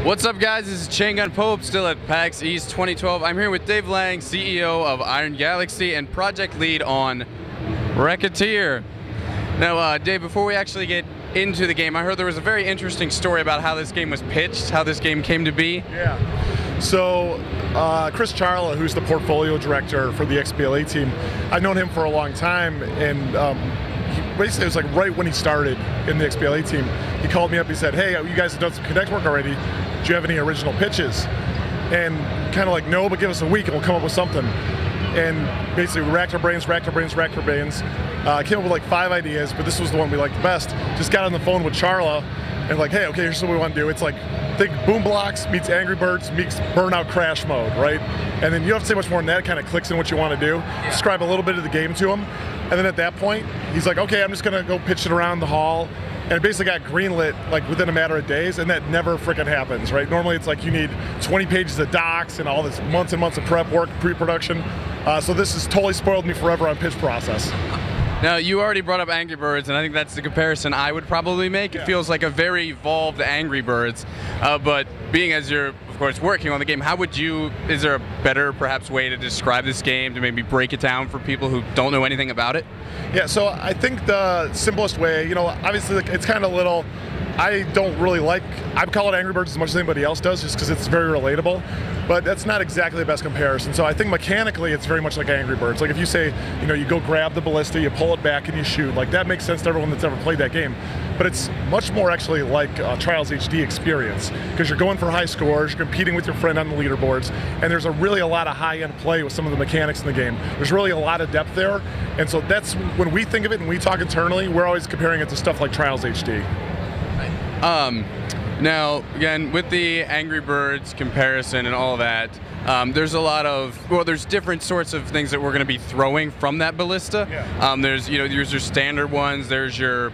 What's up, guys? This is ChaingunPope, still at PAX East 2012. I'm here with Dave Lang, CEO of Iron Galaxy and project lead on Wrecketeer. Now, Dave, before we actually get into the game, I heard there was a very interesting story about how this game was pitched, how this game came to be. Yeah. So, Chris Charla, who's the portfolio director for the XBLA team, I've known him for a long time, and basically it was like right when he started in the XBLA team, he called me up, he said, hey, you guys have done some Kinect work already, do you have any original pitches? And kind of like, no, but give us a week and we'll come up with something. And basically we racked our brains, came up with like 5 ideas, but this was the one we liked the best. Just got on the phone with Charla and like, hey, okay, here's what we want to do. It's like, think Boom Blox meets Angry Birds meets Burnout Crash mode, right? And then you don't have to say much more than that, it kind of clicks in what you want to do. Describe a little bit of the game to him. And then at that point, he's like, okay, I'm just gonna go pitch it around the hall. And it basically got greenlit like within a matter of days, and that never frickin' happens, right? Normally it's like you need 20 pages of docs and all this months and months of prep work, pre-production. So this has totally spoiled me forever on pitch process. Now, you already brought up Angry Birds, and I think that's the comparison I would probably make. It feels like a very evolved Angry Birds, but being as you're, of course, working on the game, how would you, is there a better, perhaps, way to describe this game, to maybe break it down for people who don't know anything about it? Yeah, so I think the simplest way, you know, obviously it's kind of little, I don't really like, I call it Angry Birds as much as anybody else does, just because it's very relatable, but that's not exactly the best comparison. So I think mechanically it's very much like Angry Birds. Like if you say, you know, you go grab the ballista, you pull it back and you shoot, like that makes sense to everyone that's ever played that game. But it's much more actually like a Trials HD experience, because you're going for high scores, you're competing with your friend on the leaderboards, and there's really a lot of high-end play with some of the mechanics in the game. There's really a lot of depth there, and so that's, when we think of it and we talk internally, we're always comparing it to stuff like Trials HD. Now, again, with the Angry Birds comparison and all that, there's a lot of, well, there's different sorts of things that we're going to be throwing from that ballista. Yeah. There's, you know, there's your standard ones, there's your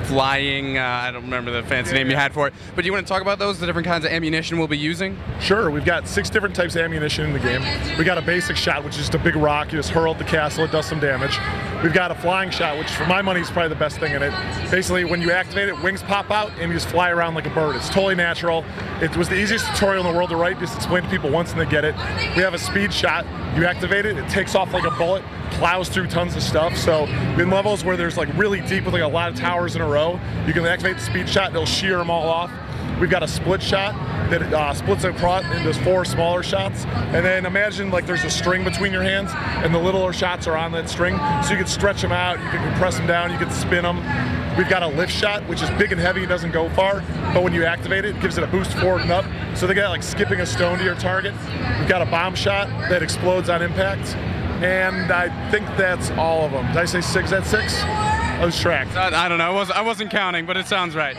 flying, I don't remember the fancy name you had for it, but do you want to talk about those, the different kinds of ammunition we'll be using? Sure, we've got 6 different types of ammunition in the game. We got a basic shot, which is just a big rock, you just hurl at the castle, it does some damage. We've got a flying shot, which for my money is probably the best thing in it. Basically, when you activate it, wings pop out and you just fly around like a bird. It's totally natural. It was the easiest tutorial in the world to write, just explain to people once and they get it. We have a speed shot, you activate it, it takes off like a bullet, plows through tons of stuff. So in levels where there's like really deep with like a lot of towers in a row, you can activate the speed shot, it'll shear them all off. We've got a split shot that splits across into 4 smaller shots, and then imagine like there's a string between your hands and the littler shots are on that string, so you can stretch them out, you can compress them down, you can spin them. We've got a lift shot, which is big and heavy and doesn't go far, but when you activate it, it gives it a boost forward and up, so they got like skipping a stone to your target. We've got a bomb shot that explodes on impact, and I think that's all of them. Did I say 6? Is that 6? I was tracked. I don't know, I wasn't counting, but it sounds right.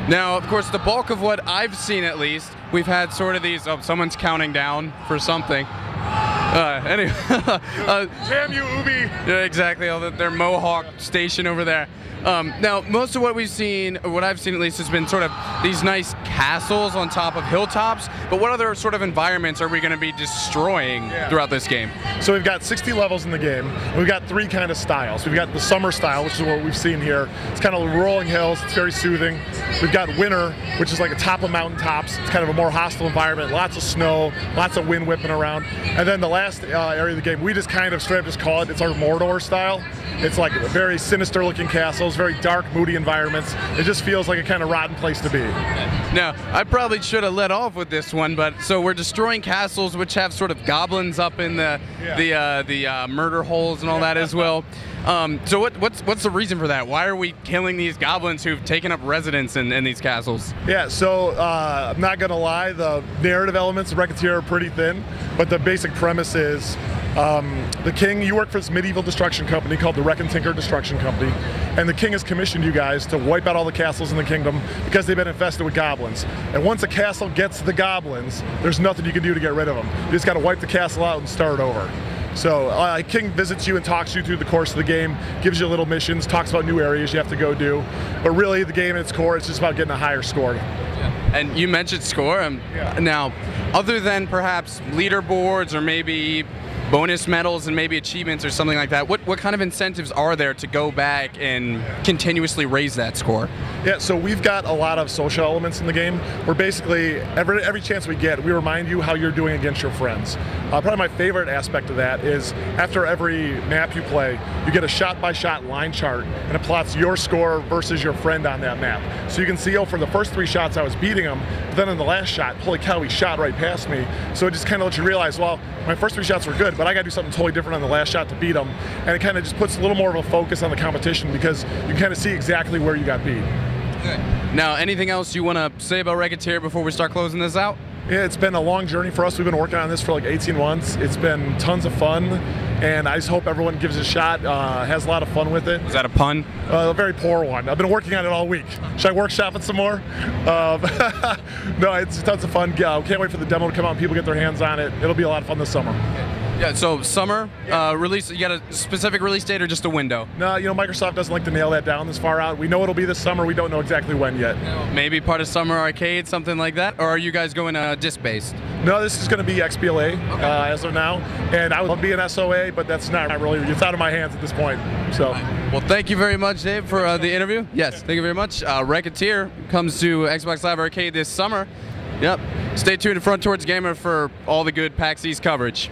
Now, of course, the bulk of what I've seen, at least, we've had sort of these, someone's counting down for something. Anyway. Damn you, Ubi! Yeah, exactly, their Mohawk station over there. Now, most of what we've seen, or what I've seen at least, has been sort of these nice castles on top of hilltops, but what other sort of environments are we going to be destroying throughout this game? So we've got 60 levels in the game. We've got 3 kind of styles. We've got the summer style, which is what we've seen here. It's kind of rolling hills, it's very soothing. We've got winter, which is like a top of mountaintops. It's kind of a more hostile environment, lots of snow, lots of wind whipping around. And then the last area of the game, we just kind of straight up just call it, it's our Mordor style. It's like very sinister looking castles, very dark, moody environments. It just feels like a kind of rotten place to be. Now, I probably should have let off with this one, but so we're destroying castles which have sort of goblins up in the murder holes and all that as well. So what's the reason for that? Why are we killing these goblins who've taken up residence in these castles? Yeah, so I'm not gonna lie, the narrative elements of Wrecketeer are pretty thin, but the basic premise is the king, you work for this medieval destruction company called the Wrecketeer Destruction Company, and the king has commissioned you guys to wipe out all the castles in the kingdom because they've been infested with goblins. And once a castle gets the goblins, there's nothing you can do to get rid of them. You just gotta wipe the castle out and start over. So King visits you and talks you through the course of the game, gives you little missions, talks about new areas you have to go do. But really, the game at its core, it's just about getting a higher score. And you mentioned score. Now, other than perhaps leaderboards or maybe bonus medals and maybe achievements or something like that. What kind of incentives are there to go back and continuously raise that score? Yeah, so we've got a lot of social elements in the game where basically every chance we get, we remind you how you're doing against your friends. Probably my favorite aspect of that is after every map you play, you get a shot-by-shot line chart, and it plots your score versus your friend on that map. So you can see, oh, for the first 3 shots I was beating him, but then in the last shot, holy cow, he shot right past me. So it just kind of lets you realize, well, my first 3 shots were good, but I got to do something totally different on the last shot to beat him. And it kind of just puts a little more of a focus on the competition because you can kind of see exactly where you got beat. Good. Now, anything else you want to say about Wrecketeer before we start closing this out? Yeah, it's been a long journey for us. We've been working on this for like 18 months. It's been tons of fun, and I just hope everyone gives it a shot, has a lot of fun with it. Was that a pun? A very poor one. I've been working on it all week. Should I workshop it some more? No, it's tons of fun. Can't wait for the demo to come out and people get their hands on it. It'll be a lot of fun this summer. Yeah, so summer release, you got a specific release date or just a window? No, you know, Microsoft doesn't like to nail that down this far out. We know it'll be this summer, we don't know exactly when yet. Maybe part of Summer Arcade, something like that? Or are you guys going disc-based? No, this is going to be XBLA as of now. And I would love to be an SOA, but that's not really, it's out of my hands at this point. So. Well, thank you very much, Dave, for the interview. Yes, thank you very much. Wrecketeer comes to Xbox Live Arcade this summer. Yep. Stay tuned to Front Towards Gamer for all the good PAX East coverage.